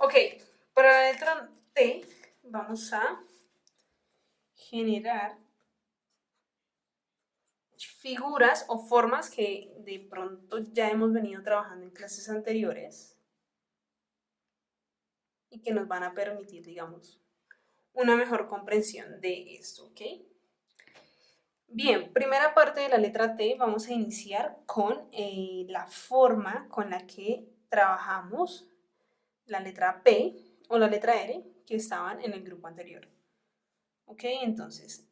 Ok, para la letra T vamos a generar figuras o formas que de pronto ya hemos venido trabajando en clases anteriores y que nos van a permitir, digamos, una mejor comprensión de esto, ¿ok? Bien, primera parte de la letra T, vamos a iniciar con la forma con la que trabajamos la letra P o la letra R que estaban en el grupo anterior. ¿Ok? Entonces,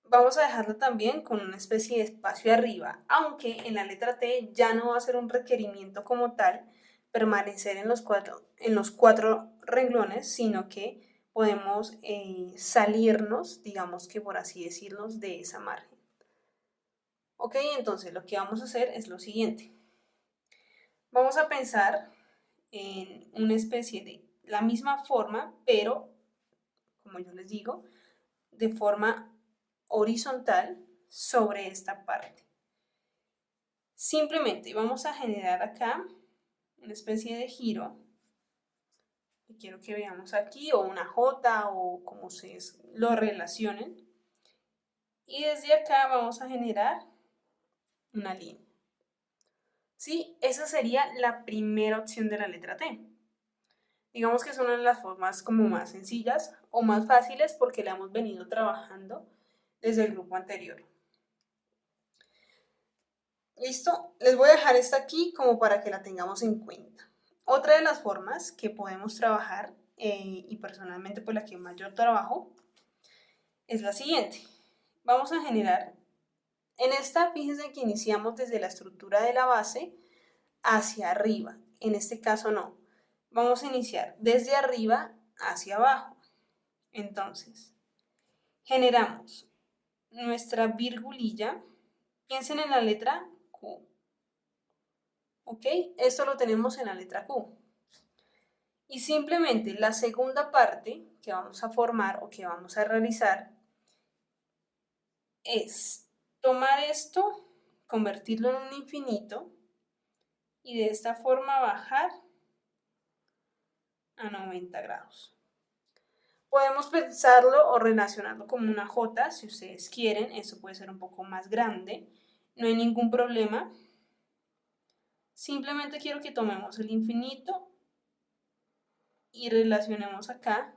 vamos a dejarlo también con una especie de espacio arriba, aunque en la letra T ya no va a ser un requerimiento como tal permanecer en los cuatro renglones, sino que podemos salirnos, digamos que por así decirnos, de esa margen. Ok, entonces lo que vamos a hacer es lo siguiente. Vamos a pensar en una especie de la misma forma, pero, como yo les digo, de forma horizontal sobre esta parte. Simplemente vamos a generar acá una especie de giro. Que quiero que veamos aquí, o una J, o como ustedes lo relacionen. Y desde acá vamos a generar una línea. ¿Sí? Esa sería la primera opción de la letra T. Digamos que es una de las formas como más sencillas o más fáciles porque la hemos venido trabajando desde el grupo anterior. ¿Listo? Les voy a dejar esta aquí como para que la tengamos en cuenta. Otra de las formas que podemos trabajar, y personalmente pues la que mayor trabajo, es la siguiente. Vamos a generar, en esta fíjense que iniciamos desde la estructura de la base hacia arriba. En este caso no. Vamos a iniciar desde arriba hacia abajo. Entonces, generamos nuestra virgulilla. Piensen en la letra Q. ¿Ok? Esto lo tenemos en la letra Q. Y simplemente la segunda parte que vamos a formar o que vamos a realizar es tomar esto, convertirlo en un infinito y de esta forma bajar a 90 grados. Podemos pensarlo o relacionarlo como una J si ustedes quieren, eso puede ser un poco más grande, no hay ningún problema. Simplemente quiero que tomemos el infinito y relacionemos acá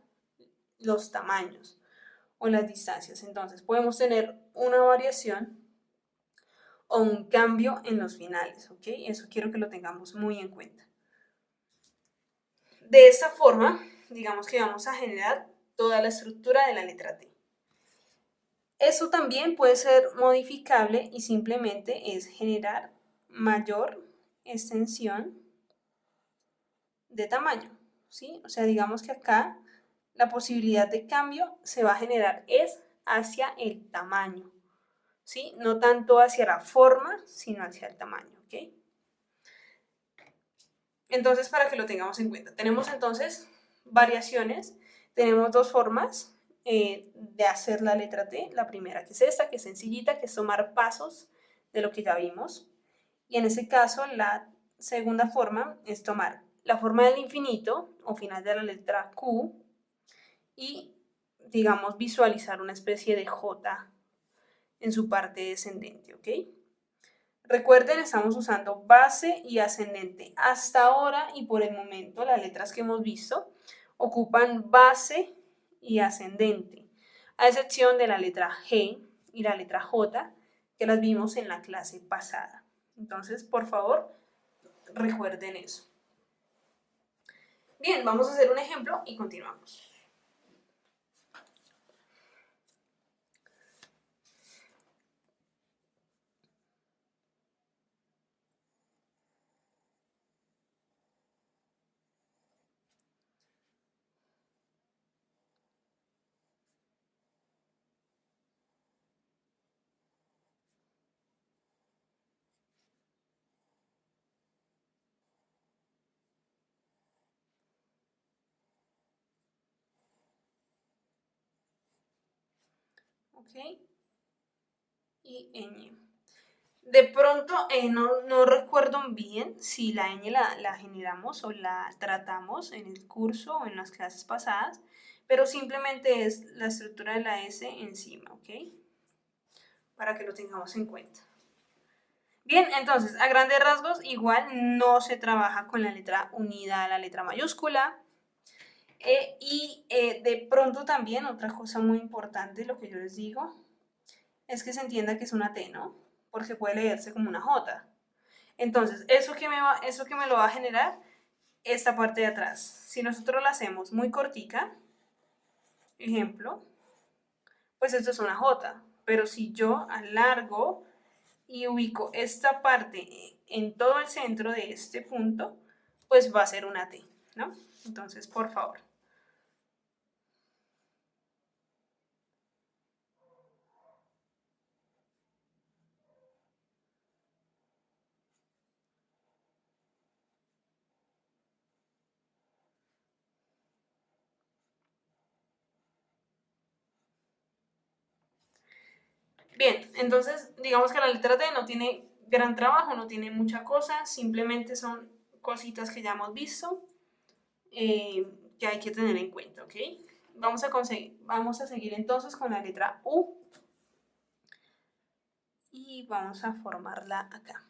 los tamaños o las distancias. Entonces podemos tener una variación o un cambio en los finales, ¿ok? Eso quiero que lo tengamos muy en cuenta. De esta forma, digamos que vamos a generar toda la estructura de la letra T. Eso también puede ser modificable y simplemente es generar mayor extensión de tamaño, ¿sí? O sea, digamos que acá la posibilidad de cambio se va a generar es hacia el tamaño, ¿sí? No tanto hacia la forma, sino hacia el tamaño, ¿ok? Entonces, para que lo tengamos en cuenta, tenemos entonces variaciones, tenemos dos formas de hacer la letra T. La primera que es esta, que es sencillita, que es tomar pasos de lo que ya vimos. Y en ese caso, la segunda forma es tomar la forma del infinito o final de la letra Q y, digamos, visualizar una especie de J en su parte descendente, ¿ok? Recuerden, estamos usando base y ascendente. Hasta ahora y por el momento, las letras que hemos visto ocupan base y ascendente, a excepción de la letra G y la letra J, que las vimos en la clase pasada. Entonces, por favor, recuerden eso. Bien, vamos a hacer un ejemplo y continuamos. ¿Ok? Y ñ. De pronto, no recuerdo bien si la ñ la generamos o la tratamos en el curso o en las clases pasadas, pero simplemente es la estructura de la S encima, ¿ok? Para que lo tengamos en cuenta. Bien, entonces, a grandes rasgos, igual no se trabaja con la letra unida a la letra mayúscula. De pronto también, otra cosa muy importante, lo que yo les digo, es que se entienda que es una T, ¿no? Porque puede leerse como una J. Entonces, eso que me lo va a generar esta parte de atrás. Si nosotros la hacemos muy cortica, ejemplo, pues esto es una J. Pero si yo alargo y ubico esta parte en todo el centro de este punto, pues va a ser una T, ¿no? Entonces, por favor. Bien, entonces digamos que la letra T no tiene gran trabajo, no tiene mucha cosa, simplemente son cositas que ya hemos visto que hay que tener en cuenta, ¿ok? Vamos a seguir entonces con la letra U y vamos a formarla acá.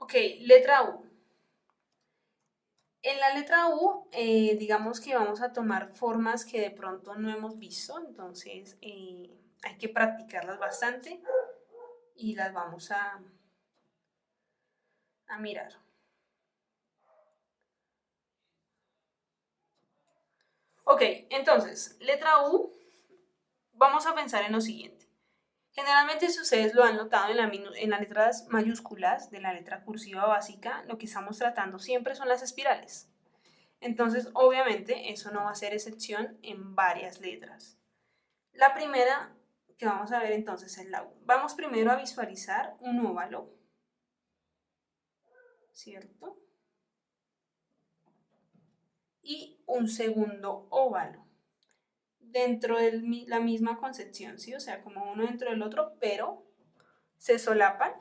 Ok, letra U. En la letra U, digamos que vamos a tomar formas que de pronto no hemos visto, entonces hay que practicarlas bastante y las vamos a mirar. Ok, entonces, letra U, vamos a pensar en lo siguiente. Generalmente, si ustedes lo han notado en las letras mayúsculas de la letra cursiva básica, lo que estamos tratando siempre son las espirales. Entonces, obviamente, eso no va a ser excepción en varias letras. La primera que vamos a ver entonces es la U. Vamos primero a visualizar un óvalo, ¿cierto? Y un segundo óvalo dentro de la misma concepción, ¿sí? O sea, como uno dentro del otro, pero se solapan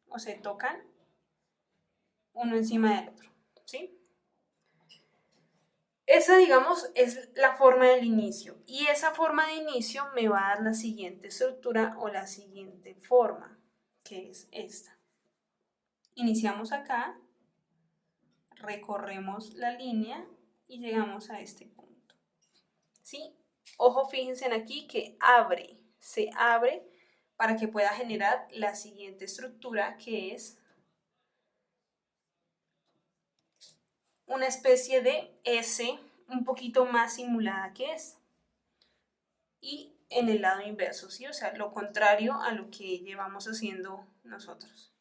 o se tocan uno encima del otro, ¿sí? Esa, digamos, es la forma del inicio. Y esa forma de inicio me va a dar la siguiente estructura o la siguiente forma, que es esta. Iniciamos acá, recorremos la línea y llegamos a este punto. ¿Sí? Ojo, fíjense en aquí que se abre para que pueda generar la siguiente estructura, que es una especie de S un poquito más simulada que esta. Y en el lado inverso, ¿sí? O sea, lo contrario a lo que llevamos haciendo nosotros.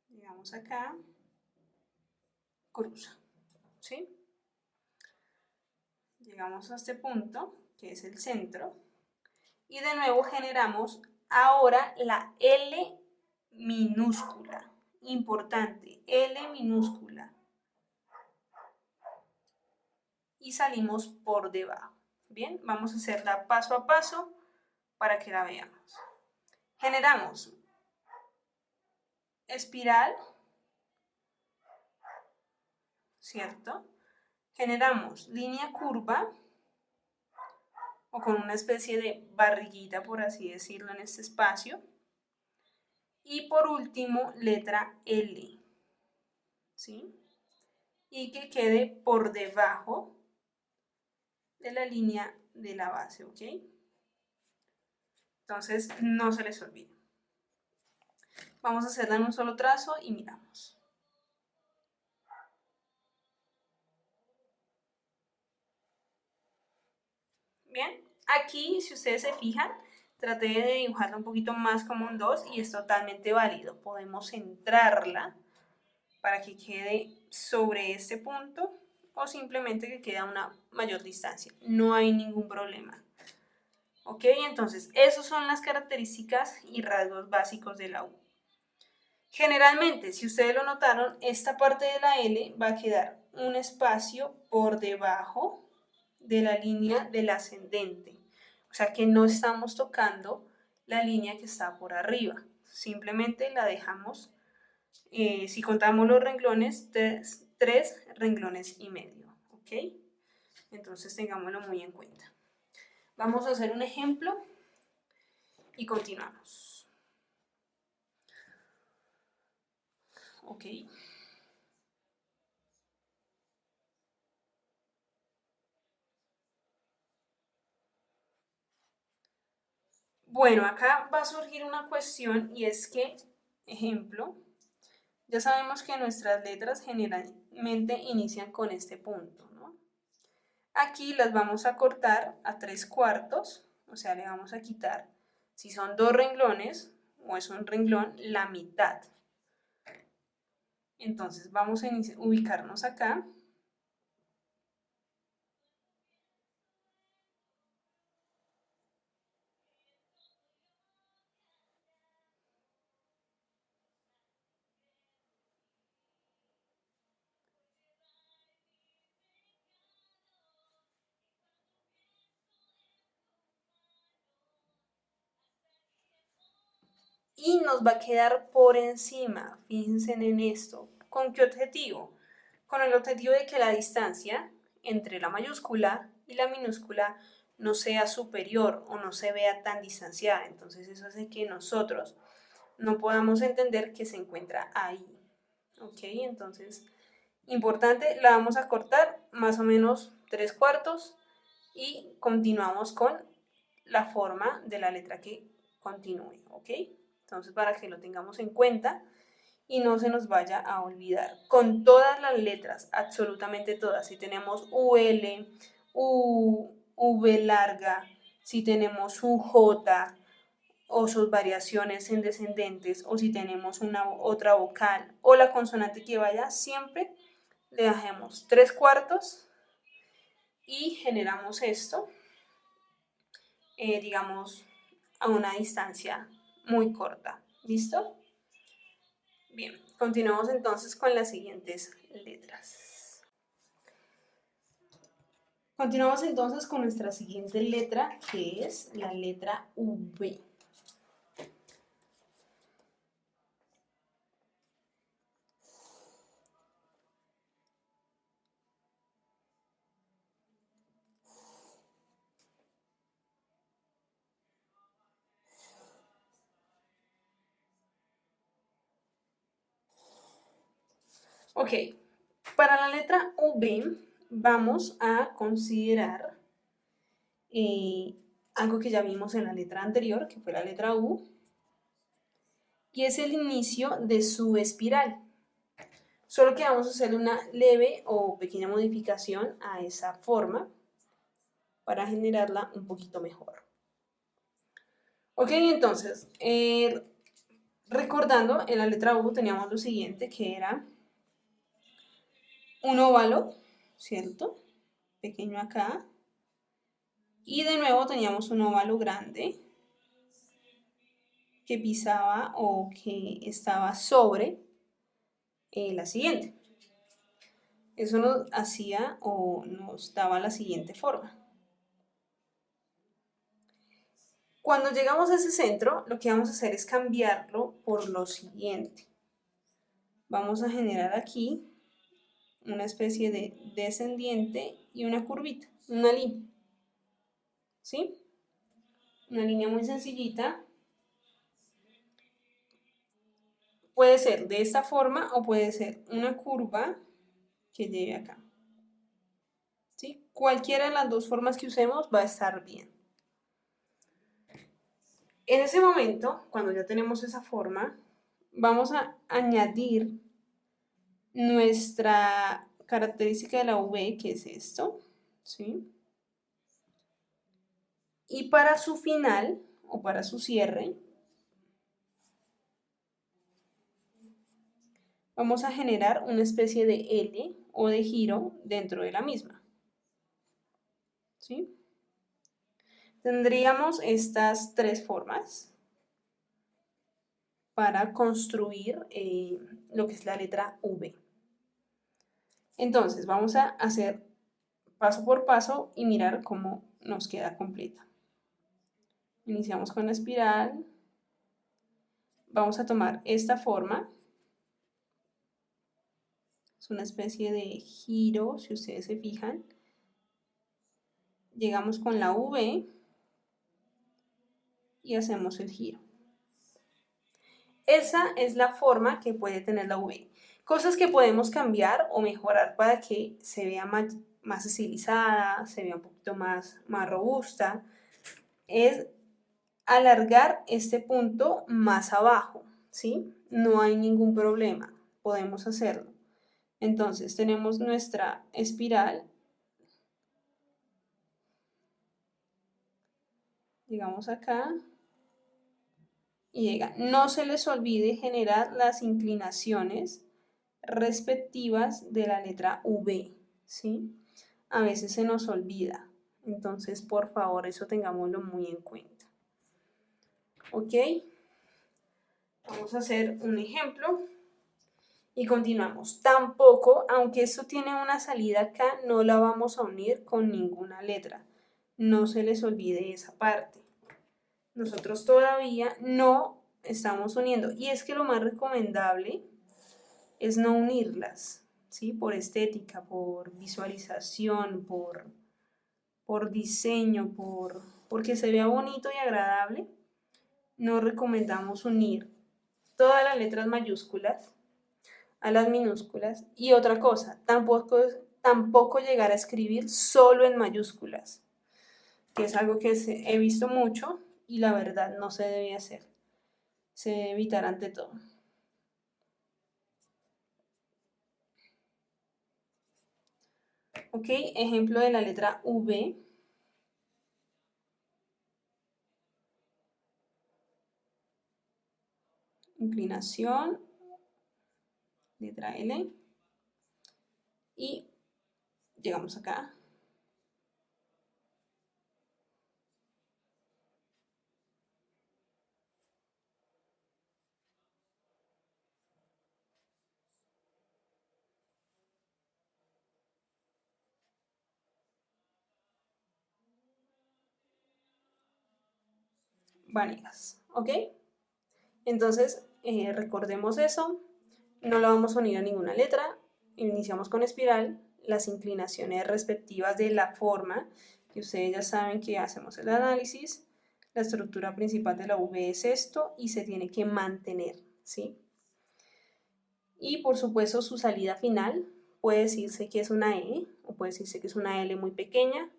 Llegamos acá, cruza, ¿sí? Llegamos a este punto, que es el centro, y de nuevo generamos ahora la L minúscula. Importante, L minúscula. Y salimos por debajo. Bien, vamos a hacerla paso a paso para que la veamos. Generamos espiral, ¿cierto? Generamos línea curva o con una especie de barriguita, por así decirlo, en este espacio. Y por último, letra L, ¿sí? Y que quede por debajo de la línea de la base, ¿ok? Entonces, no se les olvide. Vamos a hacerla en un solo trazo y miramos. Bien, aquí, si ustedes se fijan, traté de dibujarla un poquito más como un 2 y es totalmente válido. Podemos centrarla para que quede sobre este punto o simplemente que queda una mayor distancia. No hay ningún problema. ¿Ok? Entonces, esas son las características y rasgos básicos de la U. Generalmente, si ustedes lo notaron, esta parte de la L va a quedar un espacio por debajo de la línea del ascendente. O sea que no estamos tocando la línea que está por arriba. Simplemente la dejamos, si contamos los renglones, tres renglones y medio. ¿Ok? Entonces tengámoslo muy en cuenta. Vamos a hacer un ejemplo y continuamos. Ok. Bueno, acá va a surgir una cuestión y es que, ejemplo, ya sabemos que nuestras letras generalmente inician con este punto, ¿no? Aquí las vamos a cortar a 3/4, o sea, le vamos a quitar, si son 2 renglones o es un renglón, la mitad. Entonces vamos a ubicarnos acá. Y nos va a quedar por encima, fíjense en esto. ¿Con qué objetivo? Con el objetivo de que la distancia entre la mayúscula y la minúscula no sea superior o no se vea tan distanciada. Entonces eso hace que nosotros no podamos entender que se encuentra ahí. ¿Ok? Entonces, importante, la vamos a cortar más o menos 3/4 y continuamos con la forma de la letra que continúe. ¿Ok? Entonces, para que lo tengamos en cuenta y no se nos vaya a olvidar. Con todas las letras, absolutamente todas. Si tenemos UL, V larga, si tenemos UJ o sus variaciones en descendentes, o si tenemos otra vocal o la consonante que vaya, siempre le dejamos 3/4 y generamos esto, digamos, a una distancia muy corta. ¿Listo? Bien, continuamos entonces con las siguientes letras. Continuamos entonces con nuestra siguiente letra, que es la letra V. Ok, para la letra V vamos a considerar algo que ya vimos en la letra anterior, que fue la letra U, y es el inicio de su espiral. Solo que vamos a hacer una leve o pequeña modificación a esa forma para generarla un poquito mejor. Ok, entonces, recordando, en la letra U teníamos lo siguiente, que era un óvalo, ¿cierto? Pequeño acá. Y de nuevo teníamos un óvalo grande que pisaba o que estaba sobre la siguiente. Eso nos hacía o nos daba la siguiente forma. Cuando llegamos a ese centro, lo que vamos a hacer es cambiarlo por lo siguiente. Vamos a generar aquí una especie de descendiente y una curvita, una línea. ¿Sí? Una línea muy sencillita. Puede ser de esta forma o puede ser una curva que lleve acá. ¿Sí? Cualquiera de las dos formas que usemos va a estar bien. En ese momento, cuando ya tenemos esa forma, vamos a añadir nuestra característica de la V, que es esto, ¿sí? Y para su final, o para su cierre, vamos a generar una especie de L o de giro dentro de la misma. ¿Sí? Tendríamos estas tres formas para construir lo que es la letra V. Entonces, vamos a hacer paso por paso y mirar cómo nos queda completa. Iniciamos con la espiral. Vamos a tomar esta forma. Es una especie de giro, si ustedes se fijan. Llegamos con la V y hacemos el giro. Esa es la forma que puede tener la V. Cosas que podemos cambiar o mejorar para que se vea más estilizada, se vea un poquito más robusta, es alargar este punto más abajo, ¿sí? No hay ningún problema, podemos hacerlo. Entonces tenemos nuestra espiral. Llegamos acá y llega. No se les olvide generar las inclinaciones respectivas de la letra V, ¿sí? A veces se nos olvida, entonces por favor eso tengámoslo muy en cuenta. ¿Ok? Vamos a hacer un ejemplo y continuamos. Tampoco, aunque esto tiene una salida acá, no la vamos a unir con ninguna letra. No se les olvide esa parte. Nosotros todavía no estamos uniendo. Y es que lo más recomendable es no unirlas, ¿sí? Por estética, por visualización, por diseño, porque se vea bonito y agradable. No recomendamos unir todas las letras mayúsculas a las minúsculas. Y otra cosa, tampoco llegar a escribir solo en mayúsculas, que es algo que he visto mucho y la verdad no se debe hacer. Se debe evitar ante todo. Ok, ejemplo de la letra V. Inclinación, letra L. Y llegamos acá. Vanegas, ¿ok? Entonces, recordemos eso, no la vamos a unir a ninguna letra, iniciamos con espiral, las inclinaciones respectivas de la forma, que ustedes ya saben que hacemos el análisis, la estructura principal de la V es esto y se tiene que mantener, ¿sí? Y por supuesto su salida final puede decirse que es una E o puede decirse que es una L muy pequeña,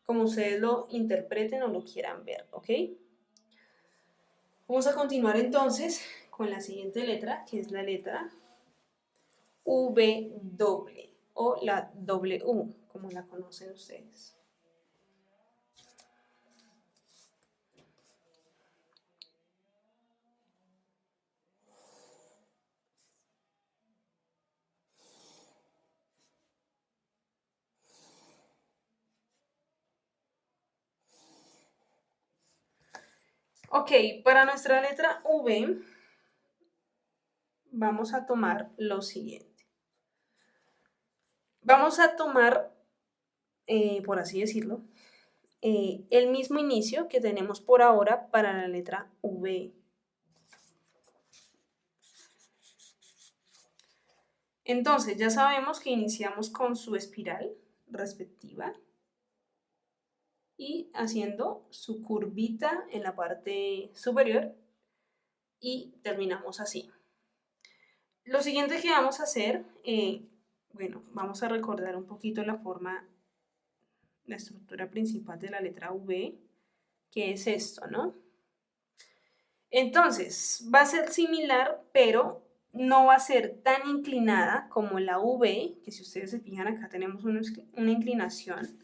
como ustedes lo interpreten o lo quieran ver, ¿ok? Vamos a continuar entonces con la siguiente letra, que es la letra W o la W, como la conocen ustedes. Ok, para nuestra letra V vamos a tomar lo siguiente. Vamos a tomar, por así decirlo, el mismo inicio que tenemos por ahora para la letra V. Entonces, ya sabemos que iniciamos con su espiral respectiva y haciendo su curvita en la parte superior y terminamos así. Lo siguiente que vamos a hacer, bueno, vamos a recordar un poquito la forma, la estructura principal de la letra V, que es esto, ¿no? Entonces, va a ser similar, pero no va a ser tan inclinada como la V, que si ustedes se fijan acá tenemos una inclinación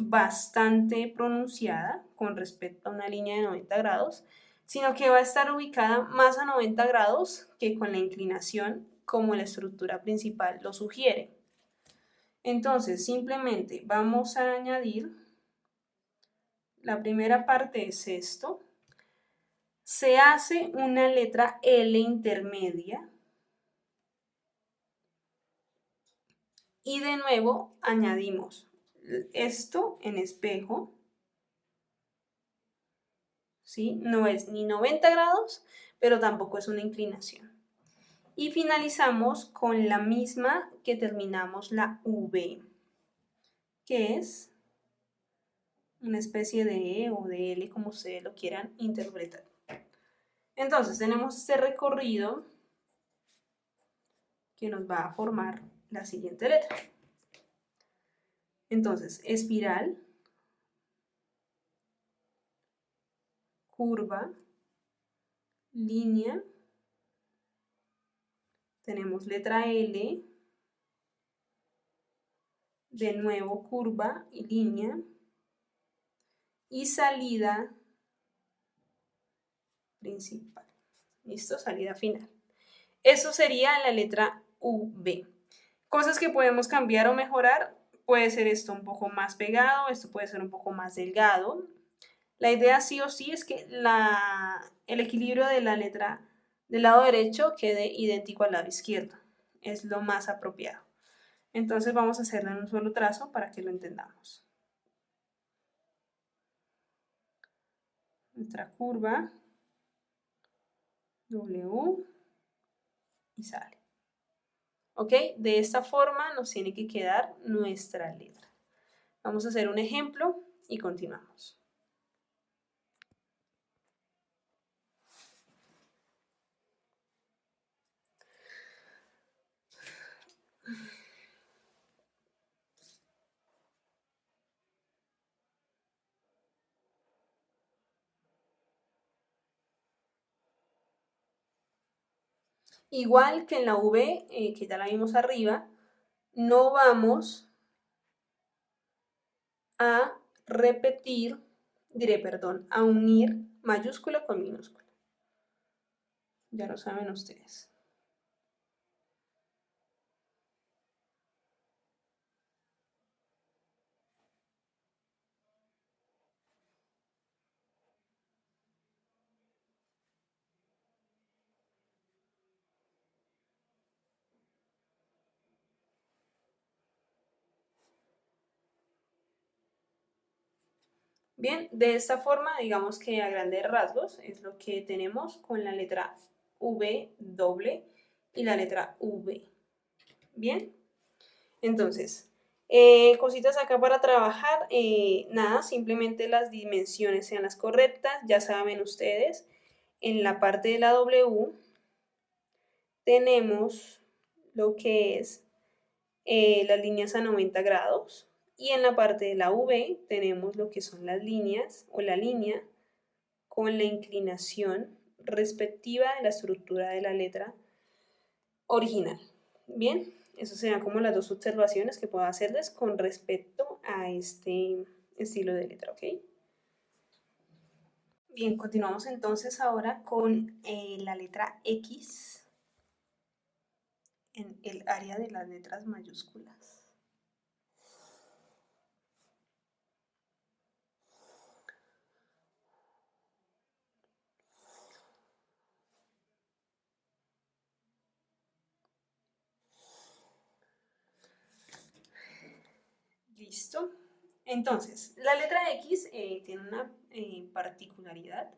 bastante pronunciada con respecto a una línea de 90 grados, sino que va a estar ubicada más a 90 grados que con la inclinación como la estructura principal lo sugiere. Entonces, simplemente vamos a añadir, la primera parte es esto. Se hace una letra L intermedia. Y de nuevo añadimos esto en espejo. ¿Sí? No es ni 90 grados, pero tampoco es una inclinación. Y finalizamos con la misma que terminamos la V, que es una especie de E o de L, como ustedes lo quieran interpretar. Entonces tenemos este recorrido que nos va a formar la siguiente letra. Entonces, espiral, curva, línea, tenemos letra L, de nuevo curva y línea, y salida principal. ¿Listo? Salida final. Eso sería la letra V. Cosas que podemos cambiar o mejorar, puede ser esto un poco más pegado, esto puede ser un poco más delgado. La idea sí o sí es que el equilibrio de la letra del lado derecho quede idéntico al lado izquierdo. Es lo más apropiado. Entonces vamos a hacerlo en un solo trazo para que lo entendamos. Nuestra curva, W, y sale. ¿Ok? De esta forma nos tiene que quedar nuestra letra. Vamos a hacer un ejemplo y continuamos. Igual que en la V, que ya la vimos arriba, no vamos a repetir, a unir mayúscula con minúscula. Ya lo saben ustedes. Bien, de esta forma, digamos que a grandes rasgos es lo que tenemos con la letra V doble y la letra V. Bien, entonces, cositas acá para trabajar, nada, simplemente las dimensiones sean las correctas, ya saben ustedes, en la parte de la W tenemos lo que es las líneas a 90 grados y en la parte de la V tenemos lo que son las líneas o la línea con la inclinación respectiva de la estructura de la letra original. Bien, esas serían como las dos observaciones que puedo hacerles con respecto a este estilo de letra, ¿ok? Bien, continuamos entonces ahora con la letra X en el área de las letras mayúsculas. Listo. Entonces, la letra X tiene una particularidad.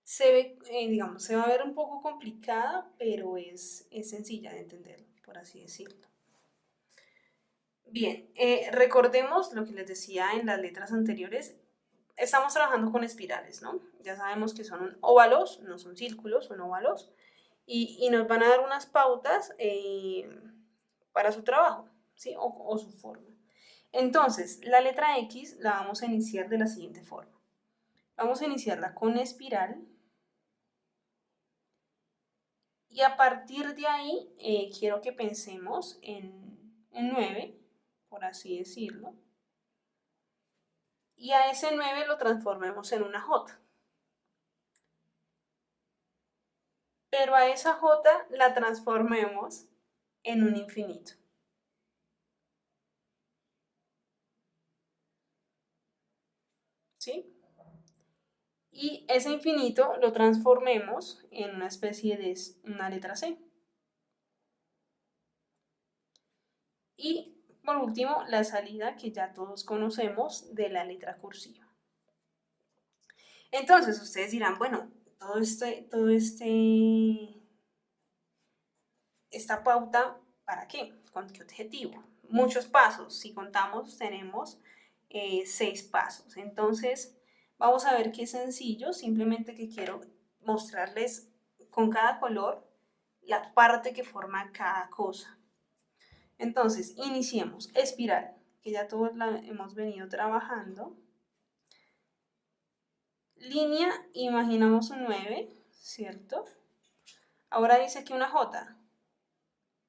Se ve, digamos, se va a ver un poco complicada, pero es sencilla de entender, por así decirlo. Bien, recordemos lo que les decía en las letras anteriores. Estamos trabajando con espirales, ¿no? Ya sabemos que son óvalos, no son círculos, son óvalos. Y nos van a dar unas pautas para su trabajo, ¿sí? O su forma. Entonces, la letra X la vamos a iniciar de la siguiente forma. Vamos a iniciarla con espiral. Y a partir de ahí, quiero que pensemos en un 9, por así decirlo. Y a ese 9 lo transformemos en una J. Pero a esa J la transformemos en un infinito. ¿sí? Y ese infinito lo transformemos en una especie de una letra C. Y por último, la salida que ya todos conocemos de la letra cursiva. Entonces, ustedes dirán, bueno, esta pauta, ¿para qué? ¿Con qué objetivo? Muchos pasos. Si contamos, tenemos 6 pasos. Entonces, vamos a ver qué sencillo. Simplemente que quiero mostrarles con cada color la parte que forma cada cosa. Entonces, iniciemos. Espiral, que ya todos la hemos venido trabajando. Línea, imaginamos un 9, ¿cierto? Ahora dice que una J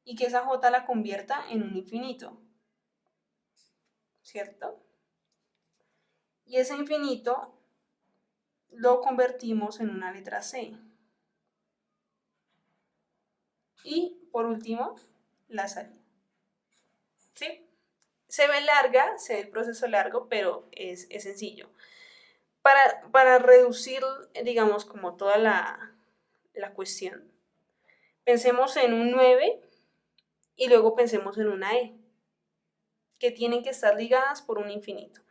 y que esa J la convierta en un infinito, ¿cierto? Y ese infinito lo convertimos en una letra C. Y por último, la salida. ¿Sí? Se ve larga, se ve el proceso largo, pero es sencillo. Para reducir, digamos, como toda la cuestión, pensemos en un 9 y luego pensemos en una E, que tienen que estar ligadas por un infinito.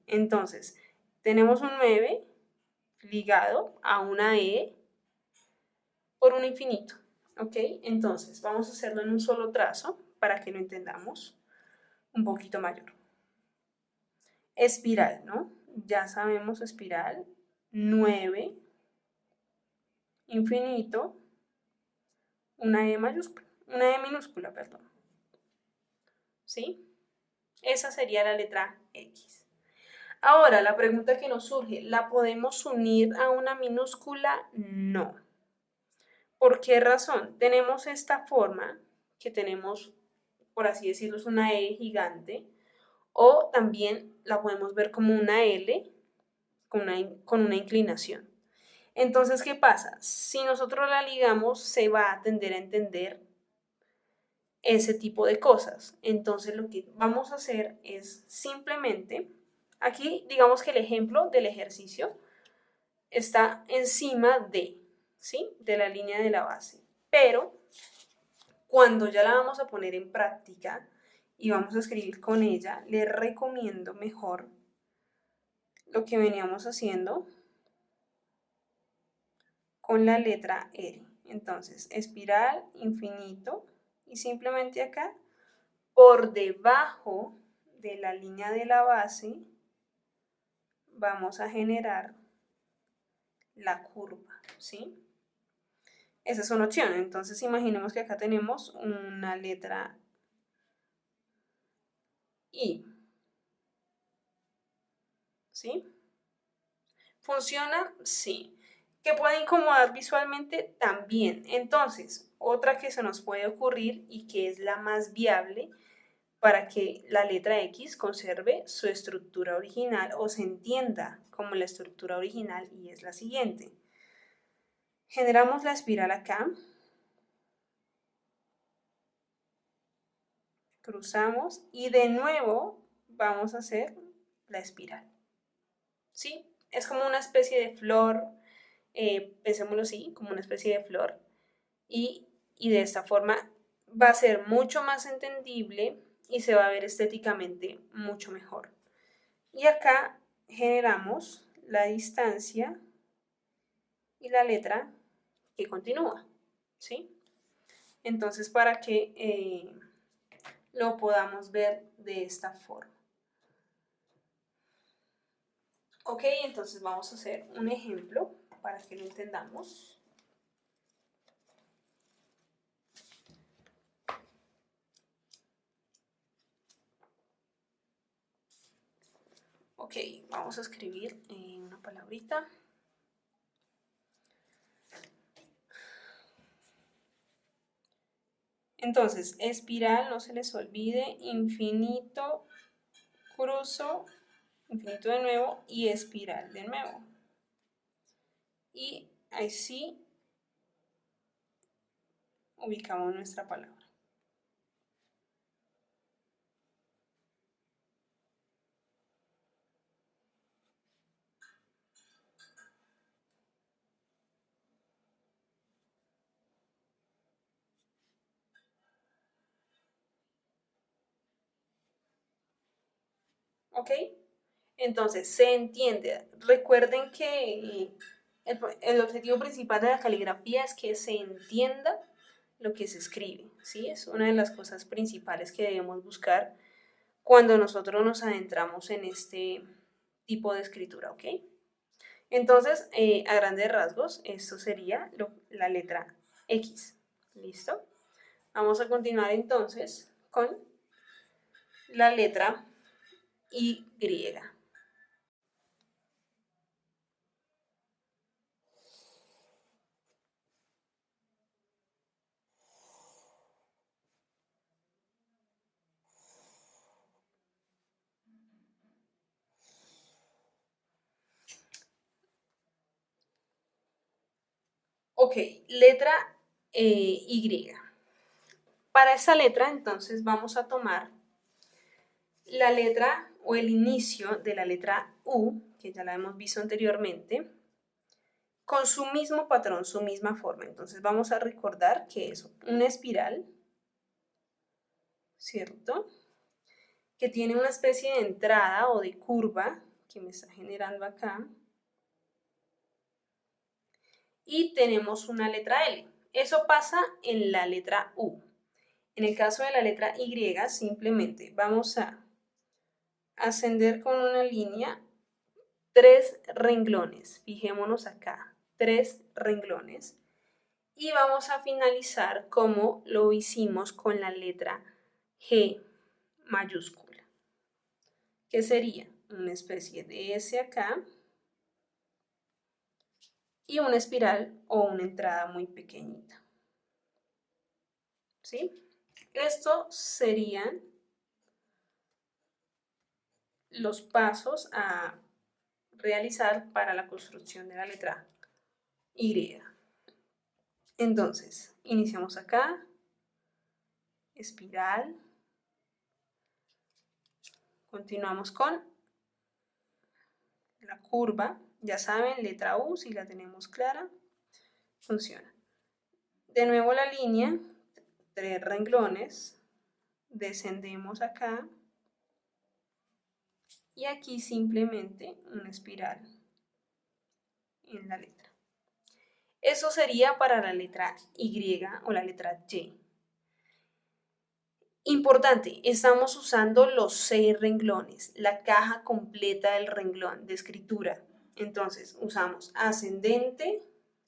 Entonces tenemos un 9 ligado a una E por un infinito, ¿ok? Entonces vamos a hacerlo en un solo trazo para que lo entendamos un poquito mayor. Espiral, ¿no? Ya sabemos espiral, 9, infinito, una E mayúscula, una E minúscula, perdón. ¿Sí? Esa sería la letra X. Ahora, la pregunta que nos surge, ¿la podemos unir a una minúscula? No. ¿Por qué razón? Tenemos esta forma que tenemos, por así decirlo, es una E gigante, o también la podemos ver como una L con una inclinación. Entonces, ¿qué pasa? Si nosotros la ligamos, se va a tender a entender ese tipo de cosas. Entonces, lo que vamos a hacer es simplemente, aquí digamos que el ejemplo del ejercicio está encima de, ¿sí? De la línea de la base. Pero cuando ya la vamos a poner en práctica y vamos a escribir con ella, les recomiendo mejor lo que veníamos haciendo con la letra R. Entonces, espiral, infinito, y simplemente acá, por debajo de la línea de la base, vamos a generar la curva, ¿sí? Esa es una opción. Entonces, imaginemos que acá tenemos una letra I, ¿sí? ¿Funciona? Sí. ¿Que puede incomodar visualmente? También. Entonces, otra que se nos puede ocurrir y que es la más viable para que la letra X conserve su estructura original o se entienda como la estructura original, y es la siguiente. Generamos la espiral acá, cruzamos y de nuevo vamos a hacer la espiral. ¿Sí? Es como una especie de flor, pensémoslo así, como una especie de flor, y de esta forma va a ser mucho más entendible y se va a ver estéticamente mucho mejor. Y acá generamos la distancia y la letra que continúa, ¿sí? Entonces, para que lo podamos ver de esta forma. Ok, entonces vamos a hacer un ejemplo para que lo entendamos. Ok, vamos a escribir una palabrita. Entonces, espiral, no se les olvide, infinito, cruzo, infinito de nuevo y espiral de nuevo. Y así ubicamos nuestra palabra. ¿Ok? Entonces, se entiende. Recuerden que el objetivo principal de la caligrafía es que se entienda lo que se escribe, ¿sí? Es una de las cosas principales que debemos buscar cuando nosotros nos adentramos en este tipo de escritura, ¿ok? Entonces, a grandes rasgos, esto sería la letra X. ¿Listo? Vamos a continuar entonces con la letra Y. Ok, letra Y. Para esa letra, entonces, vamos a tomar la letra o el inicio de la letra U, que ya la hemos visto anteriormente, con su mismo patrón, su misma forma. Entonces vamos a recordar que es una espiral, ¿cierto? Que tiene una especie de entrada o de curva que me está generando acá. Y tenemos una letra L. Eso pasa en la letra U. En el caso de la letra Y, simplemente vamos a ascender con una línea 3 renglones. Fijémonos acá, 3 renglones. Y vamos a finalizar como lo hicimos con la letra G mayúscula, que sería una especie de S acá y una espiral o una entrada muy pequeñita. ¿Sí? Esto serían los pasos a realizar para la construcción de la letra Y. Entonces, iniciamos acá, espiral, continuamos con la curva, ya saben, letra U, si la tenemos clara, funciona. De nuevo la línea, 3 renglones, descendemos acá y aquí simplemente una espiral en la letra. Eso sería para la letra Y o la letra Y. Importante, estamos usando los 6 renglones, la caja completa del renglón de escritura. Entonces, usamos ascendente,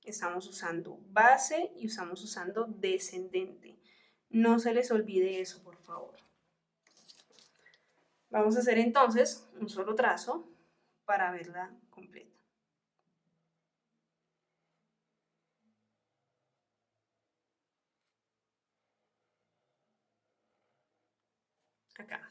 estamos usando base y estamos usando descendente. No se les olvide eso, por favor. Vamos a hacer entonces un solo trazo para verla completa. Acá.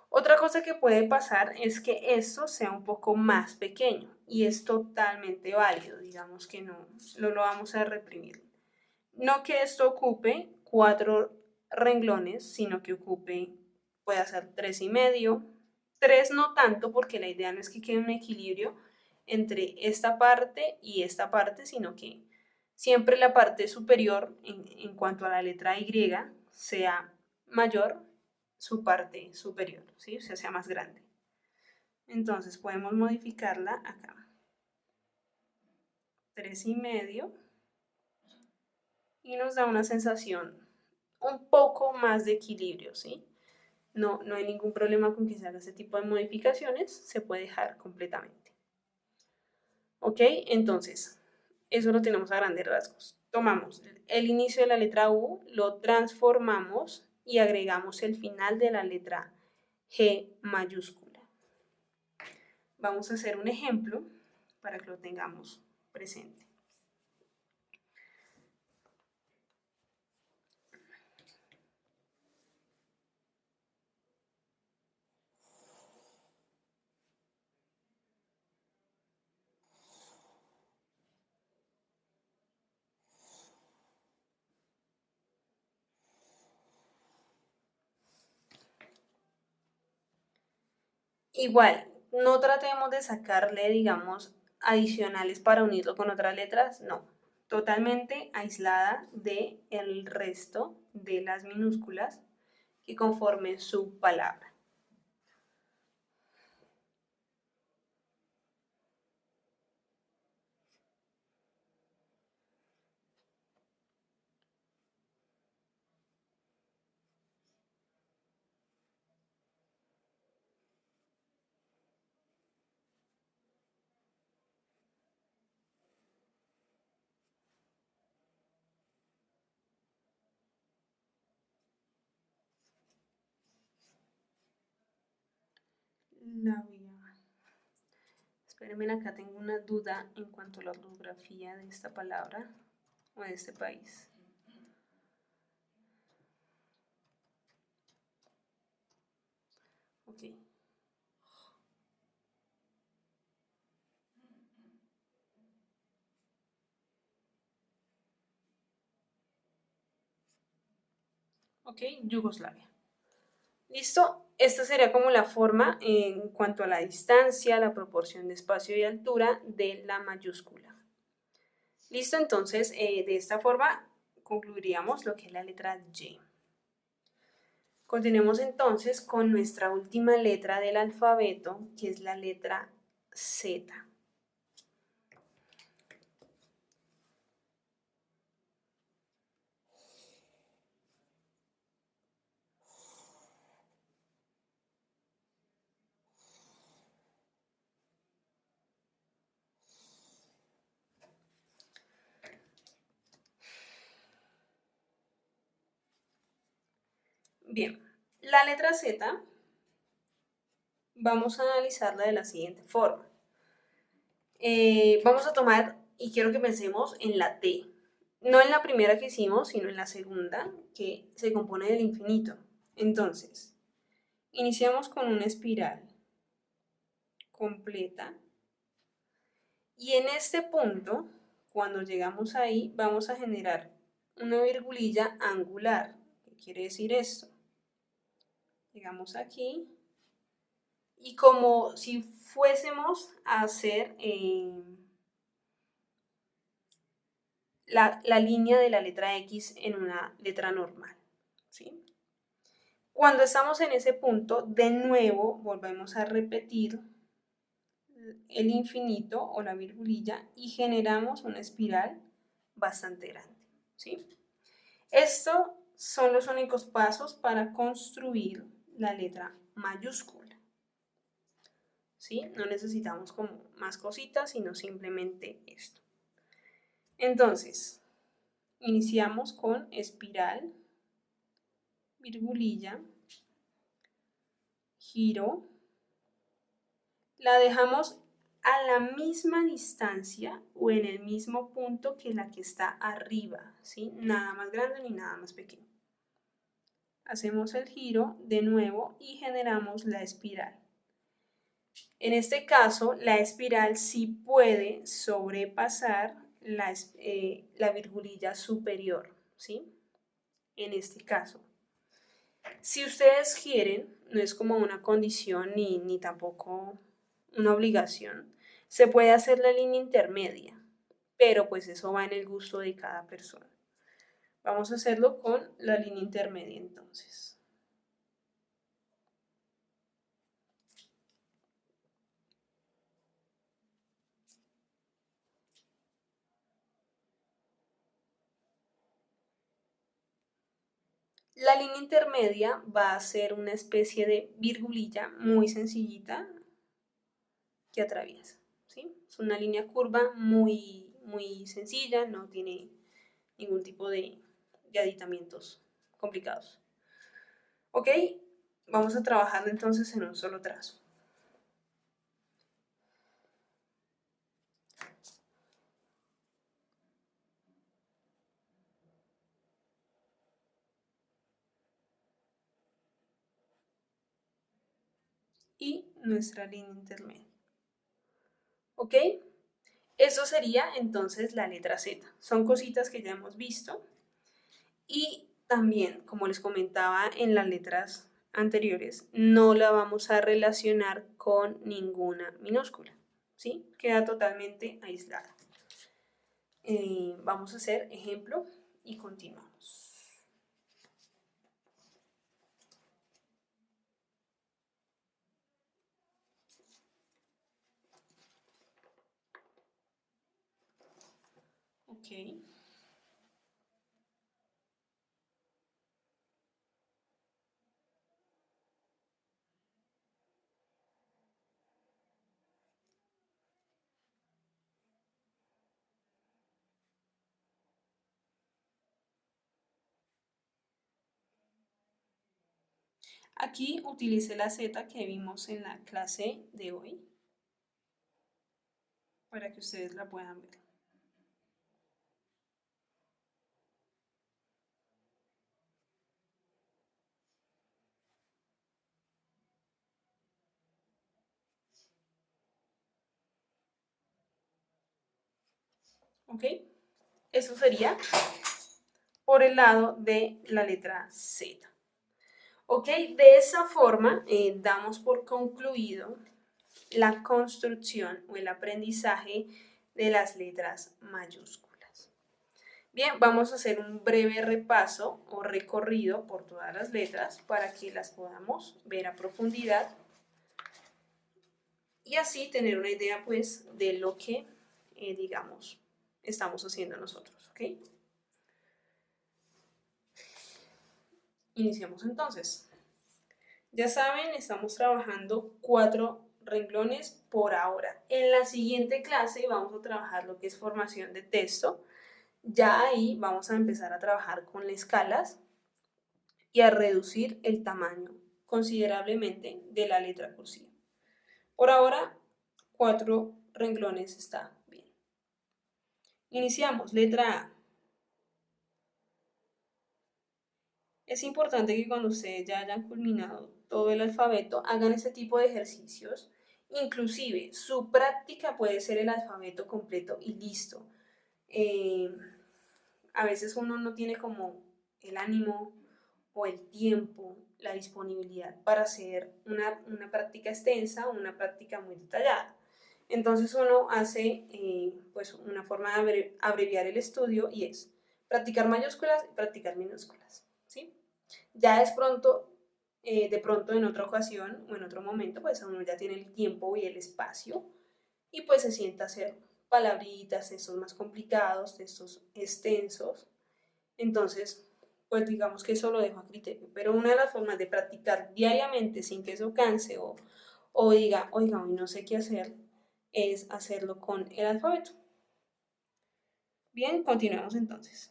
Otra cosa que puede pasar es que esto sea un poco más pequeño y es totalmente válido, digamos que no lo vamos a reprimir. No que esto ocupe 4 renglones, sino que ocupe, puede ser 3,5, 3 no tanto porque la idea no es que quede un equilibrio entre esta parte y esta parte, sino que siempre la parte superior en cuanto a la letra Y sea mayor su parte superior, ¿sí? O sea más grande. Entonces podemos modificarla acá. 3,5 y nos da una sensación un poco más de equilibrio, ¿sí? No hay ningún problema con que se haga este tipo de modificaciones, se puede dejar completamente. ¿Ok? Entonces, eso lo tenemos a grandes rasgos. Tomamos el inicio de la letra U, lo transformamos y agregamos el final de la letra G mayúscula. Vamos a hacer un ejemplo para que lo tengamos presente. Igual, no tratemos de sacarle, digamos, adicionales para unirlo con otras letras, no. Totalmente aislada del resto de las minúsculas que conformen su palabra. Labia. Espérenme, acá tengo una duda en cuanto a la ortografía de esta palabra o de este país. Ok. Ok, Yugoslavia. ¿Listo? Esta sería como la forma en cuanto a la distancia, la proporción de espacio y altura de la mayúscula. ¿Listo? Entonces, de esta forma concluiríamos lo que es la letra Y. Continuemos entonces con nuestra última letra del alfabeto, que es la letra Z. Bien, la letra Z vamos a analizarla de la siguiente forma. Vamos a tomar, y quiero que pensemos en la T, no en la primera que hicimos, sino en la segunda, que se compone del infinito. Entonces, iniciamos con una espiral completa, y en este punto, cuando llegamos ahí, vamos a generar una virgulilla angular. ¿Qué quiere decir esto? Llegamos aquí, y como si fuésemos a hacer la línea de la letra X en una letra normal, ¿sí? Cuando estamos en ese punto, de nuevo volvemos a repetir el infinito o la virgulilla y generamos una espiral bastante grande, ¿sí? Estos son los únicos pasos para construir la letra mayúscula, ¿sí? No necesitamos como más cositas, sino simplemente esto. Entonces, iniciamos con espiral, virgulilla, giro, la dejamos a la misma distancia o en el mismo punto que la que está arriba, ¿sí? Nada más grande ni nada más pequeño. Hacemos el giro de nuevo y generamos la espiral. En este caso, la espiral sí puede sobrepasar la virgulilla superior, ¿sí? En este caso. Si ustedes quieren, no es como una condición ni tampoco una obligación, se puede hacer la línea intermedia, pero pues eso va en el gusto de cada persona. Vamos a hacerlo con la línea intermedia entonces. La línea intermedia va a ser una especie de virgulilla muy sencillita que atraviesa, ¿sí? Es una línea curva muy sencilla, no tiene ningún tipo de aditamientos complicados. ¿Ok? Vamos a trabajar entonces en un solo trazo. Y nuestra línea intermedia. ¿Ok? Eso sería entonces la letra Z. Son cositas que ya hemos visto. Y también, como les comentaba en las letras anteriores, no la vamos a relacionar con ninguna minúscula, ¿sí? Queda totalmente aislada. Vamos a hacer ejemplo y continuamos. Ok. Aquí utilice la Z que vimos en la clase de hoy para que ustedes la puedan ver. ¿Ok? Eso sería por el lado de la letra Z. ¿Ok? De esa forma damos por concluido la construcción o el aprendizaje de las letras mayúsculas. Bien, vamos a hacer un breve repaso o recorrido por todas las letras para que las podamos ver a profundidad y así tener una idea pues de lo que, digamos, estamos haciendo nosotros, ¿ok? Iniciamos entonces. Ya saben, estamos trabajando 4 renglones por ahora. En la siguiente clase vamos a trabajar lo que es formación de texto. Ya ahí vamos a empezar a trabajar con las escalas y a reducir el tamaño considerablemente de la letra cursiva. Por ahora, 4 renglones está bien. Iniciamos, letra A. Es importante que cuando ustedes ya hayan culminado todo el alfabeto, hagan este tipo de ejercicios. Inclusive, su práctica puede ser el alfabeto completo y listo. A veces uno no tiene como el ánimo o el tiempo, la disponibilidad para hacer una práctica extensa o una práctica muy detallada. Entonces uno hace pues una forma de abreviar el estudio y es practicar mayúsculas y practicar minúsculas, ¿sí? Ya es pronto, de pronto en otra ocasión o en otro momento, pues uno ya tiene el tiempo y el espacio y pues se sienta a hacer palabritas, textos más complicados, textos extensos. Entonces, pues digamos que eso lo dejo a criterio. Pero una de las formas de practicar diariamente sin que eso canse o diga, oiga, hoy no sé qué hacer, es hacerlo con el alfabeto. Bien, continuamos entonces.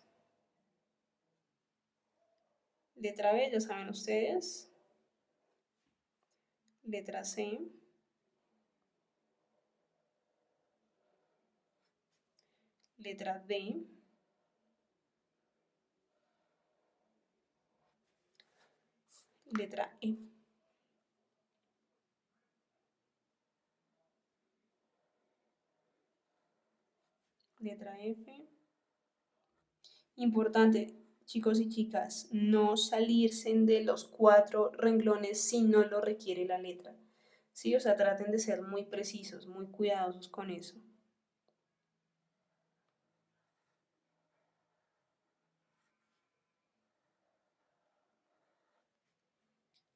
Letra B, ya saben ustedes. Letra C. Letra D. Letra E. Letra F. Importante, chicos y chicas, no salirse de los 4 renglones si no lo requiere la letra. ¿Sí? O sea, traten de ser muy precisos, muy cuidadosos con eso.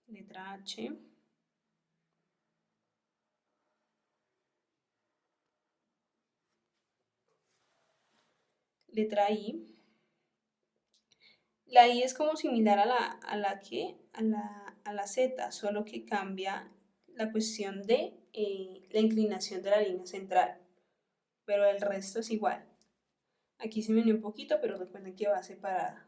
Letra H. Letra I. La I es como similar a la Z, solo que cambia la cuestión de la inclinación de la línea central, pero el resto es igual. Aquí se me unió un poquito, pero recuerden que va separada.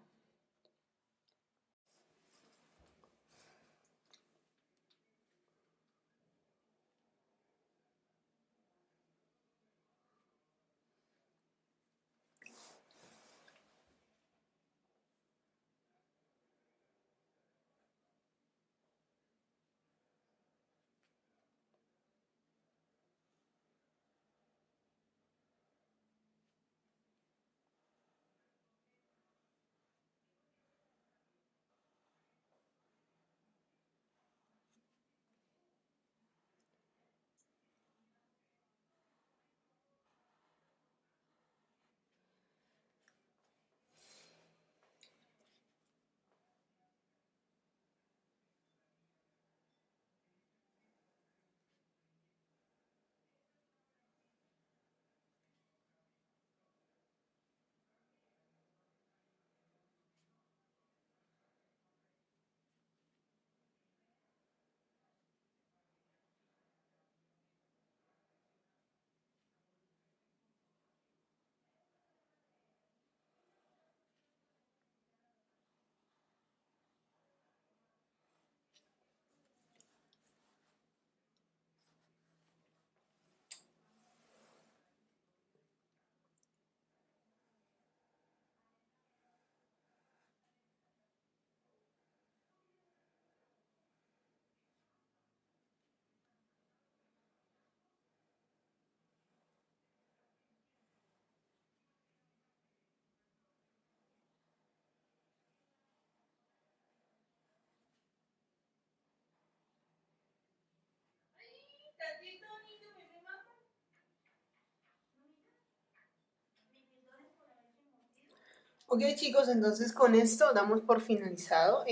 Ok, chicos, entonces con esto damos por finalizado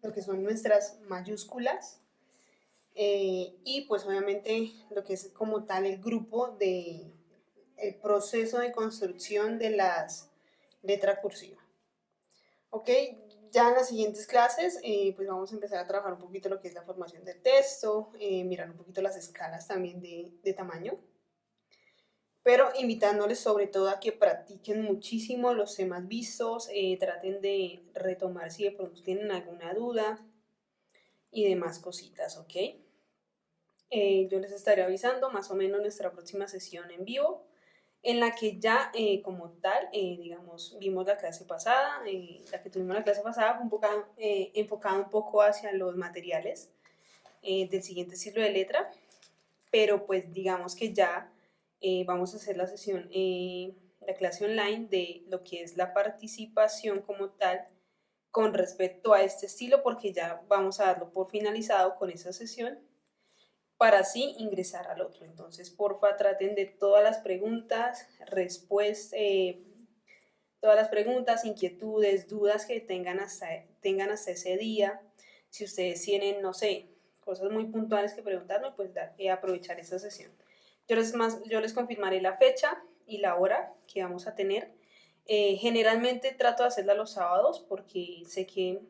lo que son nuestras mayúsculas y pues obviamente lo que es como tal el grupo de el proceso de construcción de las letras cursivas. Ok, ya en las siguientes clases pues vamos a empezar a trabajar un poquito lo que es la formación de texto, mirar un poquito las escalas también de tamaño, pero invitándoles sobre todo a que practiquen muchísimo los temas vistos, traten de retomar si de pronto tienen alguna duda y demás cositas, ¿ok? Yo les estaré avisando más o menos nuestra próxima sesión en vivo, en la que ya como tal, digamos, vimos la clase pasada, la que tuvimos la clase pasada fue un poco, enfocada un poco hacia los materiales del siguiente ciclo de letra, pero pues digamos que ya vamos a hacer la sesión, la clase online de lo que es la participación como tal con respecto a este estilo, porque ya vamos a darlo por finalizado con esa sesión para así ingresar al otro. Entonces, porfa, traten de todas las preguntas, respuestas, todas las preguntas, inquietudes, dudas que tengan hasta ese día. Si ustedes tienen, no sé, cosas muy puntuales que preguntarme, pues aprovechar esta sesión. Yo les confirmaré la fecha y la hora que vamos a tener. Generalmente trato de hacerla los sábados porque sé que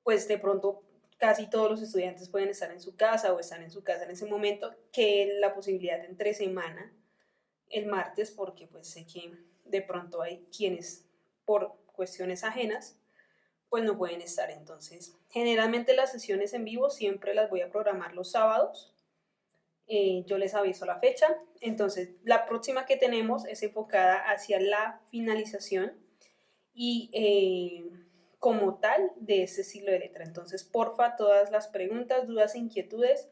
pues de pronto casi todos los estudiantes pueden estar en su casa o están en su casa en ese momento, que la posibilidad de entre semana el martes, porque pues sé que de pronto hay quienes por cuestiones ajenas pues no pueden estar. Entonces, generalmente las sesiones en vivo siempre las voy a programar los sábados. Yo les aviso la fecha. Entonces, la próxima que tenemos es enfocada hacia la finalización y como tal de ese ciclo de letra. Entonces, porfa, todas las preguntas, dudas e inquietudes,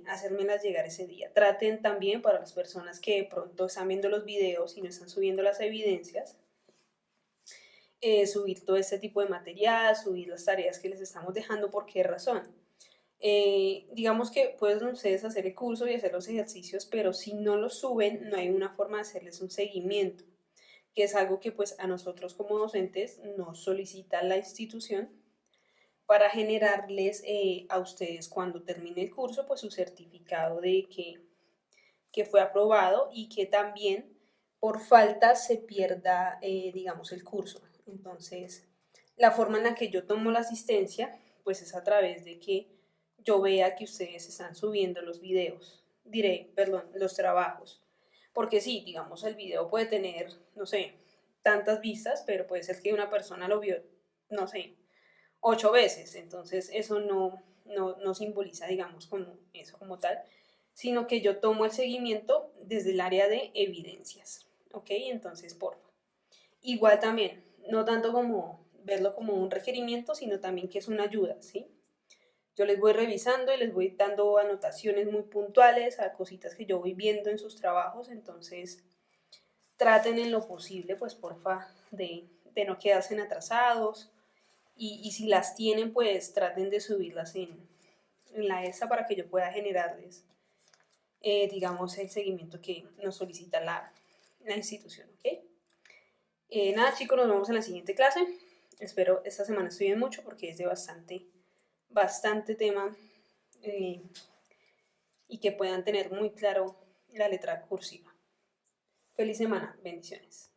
hacérmelas llegar ese día. Traten también para las personas que de pronto están viendo los videos y no están subiendo las evidencias, subir todo este tipo de material, subir las tareas que les estamos dejando. ¿Por qué razón? Digamos que pueden ustedes hacer el curso y hacer los ejercicios, pero si no los suben, no hay una forma de hacerles un seguimiento, que es algo que pues a nosotros como docentes nos solicita la institución para generarles a ustedes cuando termine el curso pues su certificado de que fue aprobado y que también por falta se pierda digamos el curso. Entonces la forma en la que yo tomo la asistencia pues es a través de que yo vea que ustedes están subiendo los videos, perdón, los trabajos. Porque sí, digamos, el video puede tener, no sé, tantas vistas, pero puede ser que una persona lo vio, no sé, 8 veces. Entonces, eso no simboliza, digamos, como eso como tal, sino que yo tomo el seguimiento desde el área de evidencias. ¿Ok? Entonces, por igual también, no tanto como verlo como un requerimiento, sino también que es una ayuda, ¿sí? Yo les voy revisando y les voy dando anotaciones muy puntuales a cositas que yo voy viendo en sus trabajos. Entonces, traten en lo posible, pues porfa, de no quedarse atrasados. Y si las tienen, pues traten de subirlas en la ESA para que yo pueda generarles, digamos, el seguimiento que nos solicita la institución, ¿ok? Nada, chicos, nos vemos en la siguiente clase. Espero esta semana estudien mucho porque es de bastante tema, eh, y que puedan tener muy claro la letra cursiva. Feliz semana, bendiciones.